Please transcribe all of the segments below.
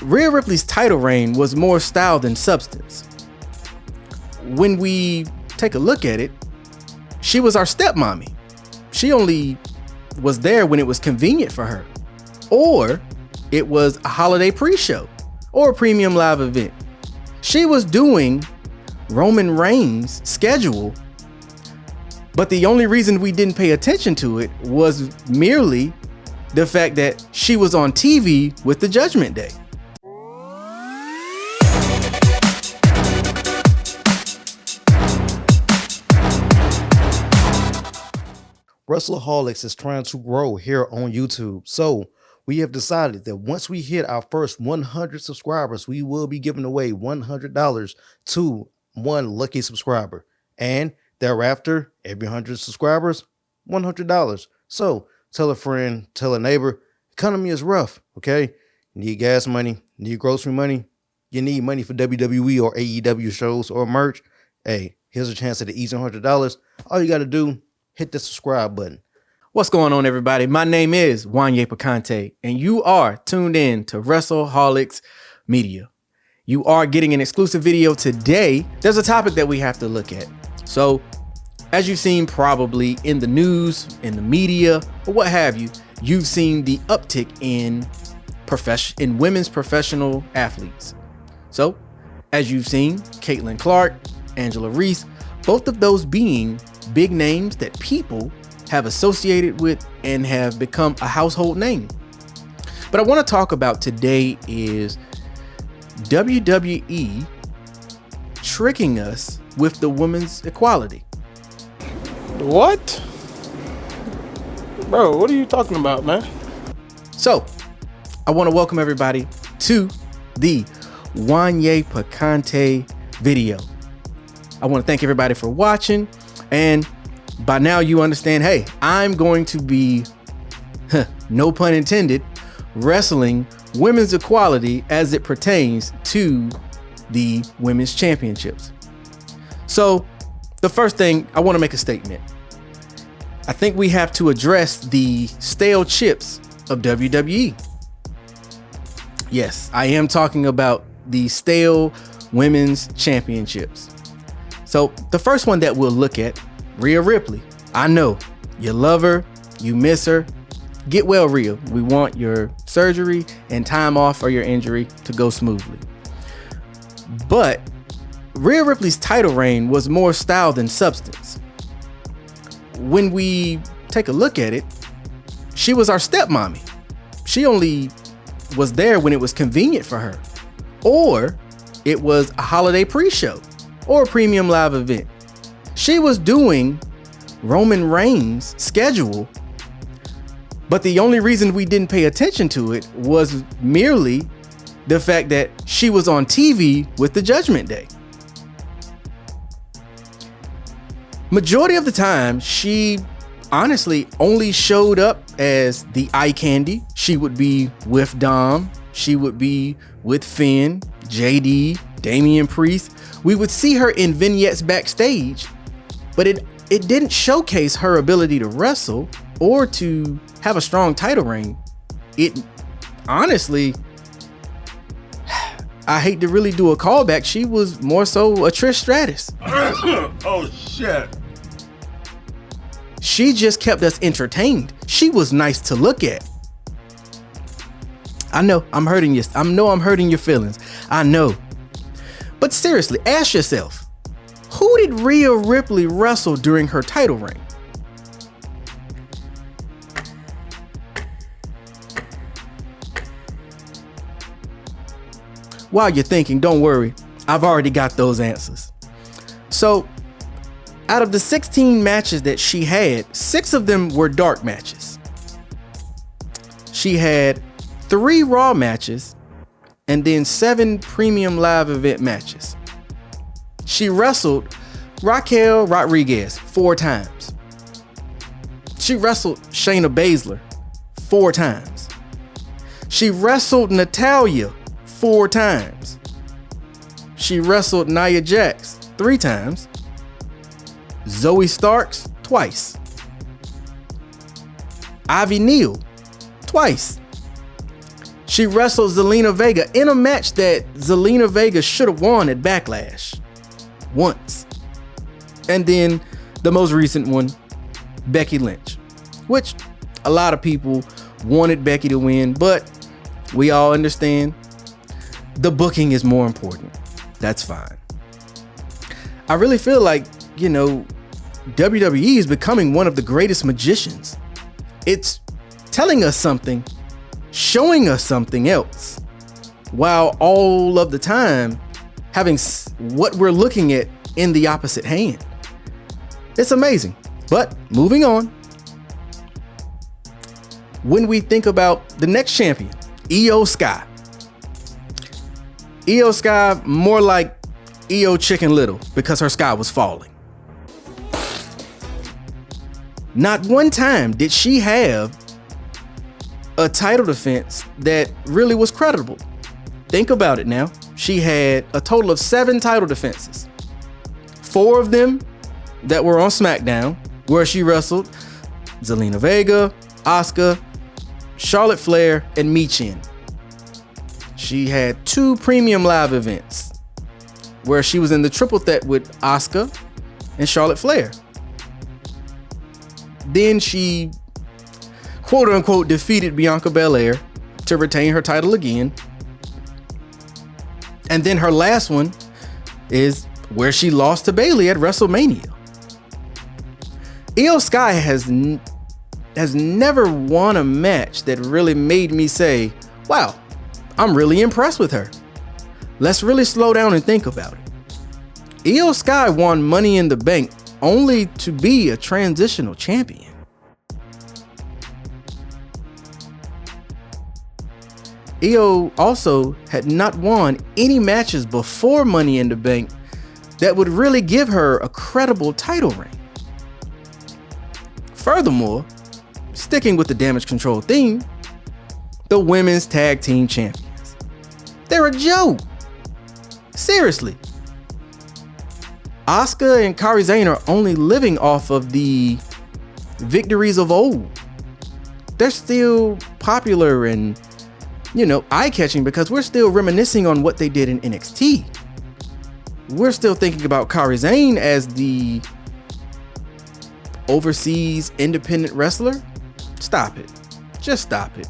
Rhea Ripley's title reign was more style than substance. When we take a look at it, she was our stepmommy. She only was there when it was convenient for her, or it was a holiday pre-show or a premium live event. She was doing Roman Reigns' schedule, but the only reason we didn't pay attention to it was merely the fact that she was on TV with the Judgment Day. Wrestlaholics is trying to grow here on YouTube. So we have decided that once we hit our first 100 subscribers, we will be giving away $100 to one lucky subscriber. And thereafter, every 100 subscribers, $100. So tell a friend, tell a neighbor, economy is rough, okay? You need gas money, need grocery money, you need money for WWE or AEW shows or merch. Hey, here's a chance at the easy $100. All you got to do, hit the subscribe button. What's going on, everybody? My name is Wanye Picante, and you are tuned in to Wrestlaholics Media. You are getting an exclusive video today. There's a topic that we have to look at. So, as you've seen probably in the news, in the media, or what have you, you've seen the uptick in women's professional athletes. So, as you've seen, Caitlin Clark, Angela Reese, both of those being big names that people have associated with and have become a household name. But I want to talk about today is WWE tricking us with the women's equality. What? Bro, what are you talking about, man? So, I want to welcome everybody to the Wanye Picante video. I want to thank everybody for watching, and by now you understand, hey, I'm going to be, no pun intended, wrestling women's equality as it pertains to the women's championships. So the first thing, I want to make a statement. I think we have to address the stale chips of WWE. Yes, I am talking about the stale women's championships. So the first one that we'll look at, Rhea Ripley. I know you love her, you miss her. Get well, Rhea. We want your surgery and time off for your injury to go smoothly. But Rhea Ripley's title reign was more style than substance. When we take a look at it, she was our stepmommy. She only was there when it was convenient for her, or it was a holiday pre-show or a premium live event. She was doing Roman Reigns' schedule, but the only reason we didn't pay attention to it was merely the fact that she was on TV with the Judgment Day. Majority of the time, she honestly only showed up as the eye candy. She would be with Dom. She would be with Finn, JD, Damian Priest. We would see her in vignettes backstage, but it didn't showcase her ability to wrestle or to have a strong title reign. It honestly, I hate to really do a callback. She was more so a Trish Stratus. Oh shit. She just kept us entertained. She was nice to look at. I know I'm hurting you. I know I'm hurting your feelings. I know. But seriously, ask yourself, who did Rhea Ripley wrestle during her title reign? While you're thinking, don't worry, I've already got those answers. So, out of the 16 matches that she had, 6 of them were dark matches. She had 3 Raw matches and then 7 premium live event matches. She wrestled Raquel Rodriguez 4 times. She wrestled Shayna Baszler 4 times. She wrestled Natalya 4 times. She wrestled Nia Jax 3 times. Zoe Starks twice. Ivy Neal twice. She wrestled Zelina Vega in a match that Zelina Vega should have won at Backlash once. And then the most recent one, Becky Lynch, which a lot of people wanted Becky to win, but we all understand the booking is more important. That's fine. I really feel like, WWE is becoming one of the greatest magicians. It's telling us something, showing us something else, while all of the time having what we're looking at in the opposite hand. It's amazing. But moving on, when we think about the next champion, Io Sky. Io Sky, more like Io Chicken Little, because her sky was falling. Not one time did she have a title defense that really was credible. Think about it now. She had a total of 7 title defenses. 4 of them that were on SmackDown, where she wrestled Zelina Vega, Asuka, Charlotte Flair, and Michin. She had 2 premium live events where she was in the triple threat with Asuka and Charlotte Flair. Then she, quote unquote, defeated Bianca Belair to retain her title again. And then her last one is where she lost to Bayley at WrestleMania. Io Sky has never won a match that really made me say, wow, I'm really impressed with her. Let's really slow down and think about it. Io Sky won Money in the Bank only to be a transitional champion. Io also had not won any matches before Money in the Bank that would really give her a credible title reign. Furthermore, sticking with the Damage Control theme, the women's tag team champions. They're a joke. Seriously. Asuka and Kairi Sane are only living off of the victories of old. They're still popular and, eye-catching because we're still reminiscing on what they did in NXT. We're still thinking about Kairi Sane as the overseas independent wrestler. Stop it. Just stop it.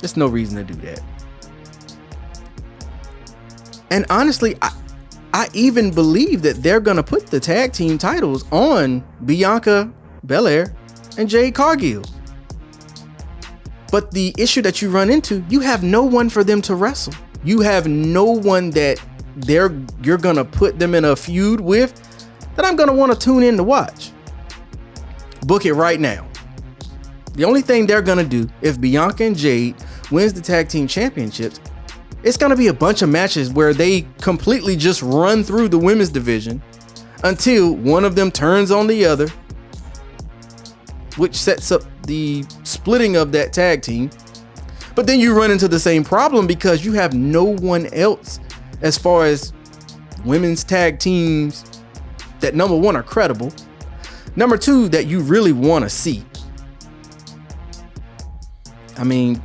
There's no reason to do that. And honestly, I even believe that they're going to put the tag team titles on Bianca Belair and Jade Cargill. But the issue that you run into, you have no one for them to wrestle. You have no one that you're going to put them in a feud with that I'm going to want to tune in to watch. Book it right now. The only thing they're going to do if Bianca and Jade wins the tag team championships, it's going to be a bunch of matches where they completely just run through the women's division until one of them turns on the other, which sets up the splitting of that tag team. But then you run into the same problem because you have no one else as far as women's tag teams that, number one, are credible. Number two, that you really want to see. I mean,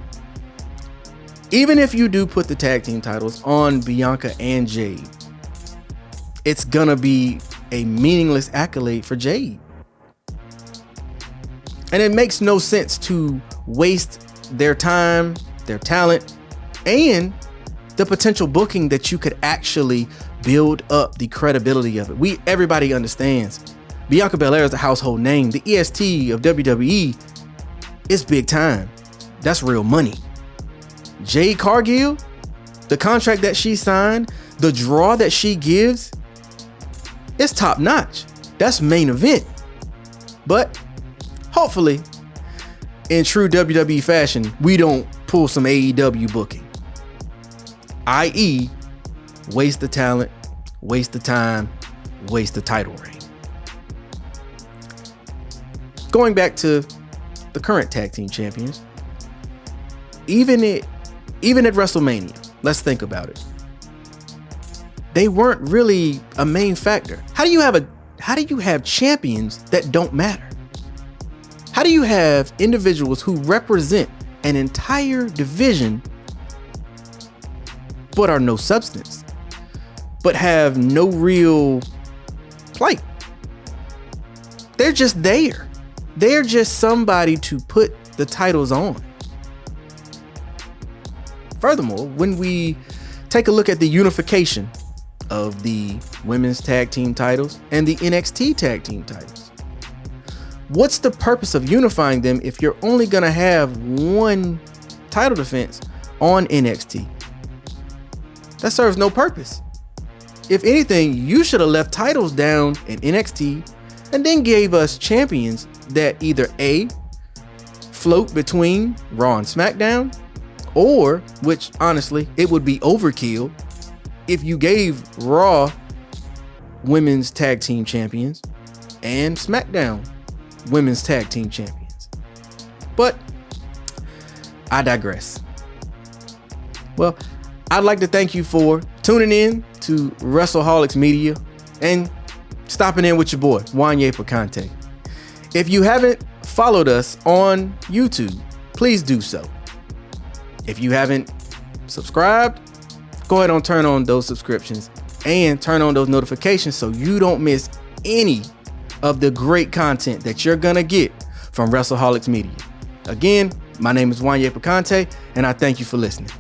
even if you do put the tag team titles on Bianca and Jade, it's gonna be a meaningless accolade for Jade. And it makes no sense to waste their time, their talent, and the potential booking that you could actually build up the credibility of it. Everybody understands Bianca Belair is a household name. The EST of WWE is big time. That's real money. Jade Cargill, the contract that she signed, the draw that she gives, it's top notch. That's main event. But hopefully, in true WWE fashion, we don't pull some AEW booking. i.e., waste the talent, waste the time, waste the title reign. Going back to the current tag team champions, even at WrestleMania, let's think about it. They weren't really a main factor. How do you have champions that don't matter? How do you have individuals who represent an entire division but are no substance, but have no real plight. They're just there. They're just somebody to put the titles on. Furthermore, when we take a look at the unification of the women's tag team titles and the NXT tag team titles, what's the purpose of unifying them if you're only gonna have one title defense on NXT? That serves no purpose. If anything, you should have left titles down in NXT and then gave us champions that either A, float between Raw and SmackDown, or, which honestly, it would be overkill if you gave Raw women's tag team champions and SmackDown women's tag team champions. But I digress. Well, I'd like to thank you for tuning in to WrestleHolics Media and stopping in with your boy, Wanye Picante. If you haven't followed us on YouTube, please do so. If you haven't subscribed, go ahead and turn on those subscriptions and turn on those notifications so you don't miss any of the great content that you're gonna get from WrestleHolics Media. Again, my name is Wanye Picante, and I thank you for listening.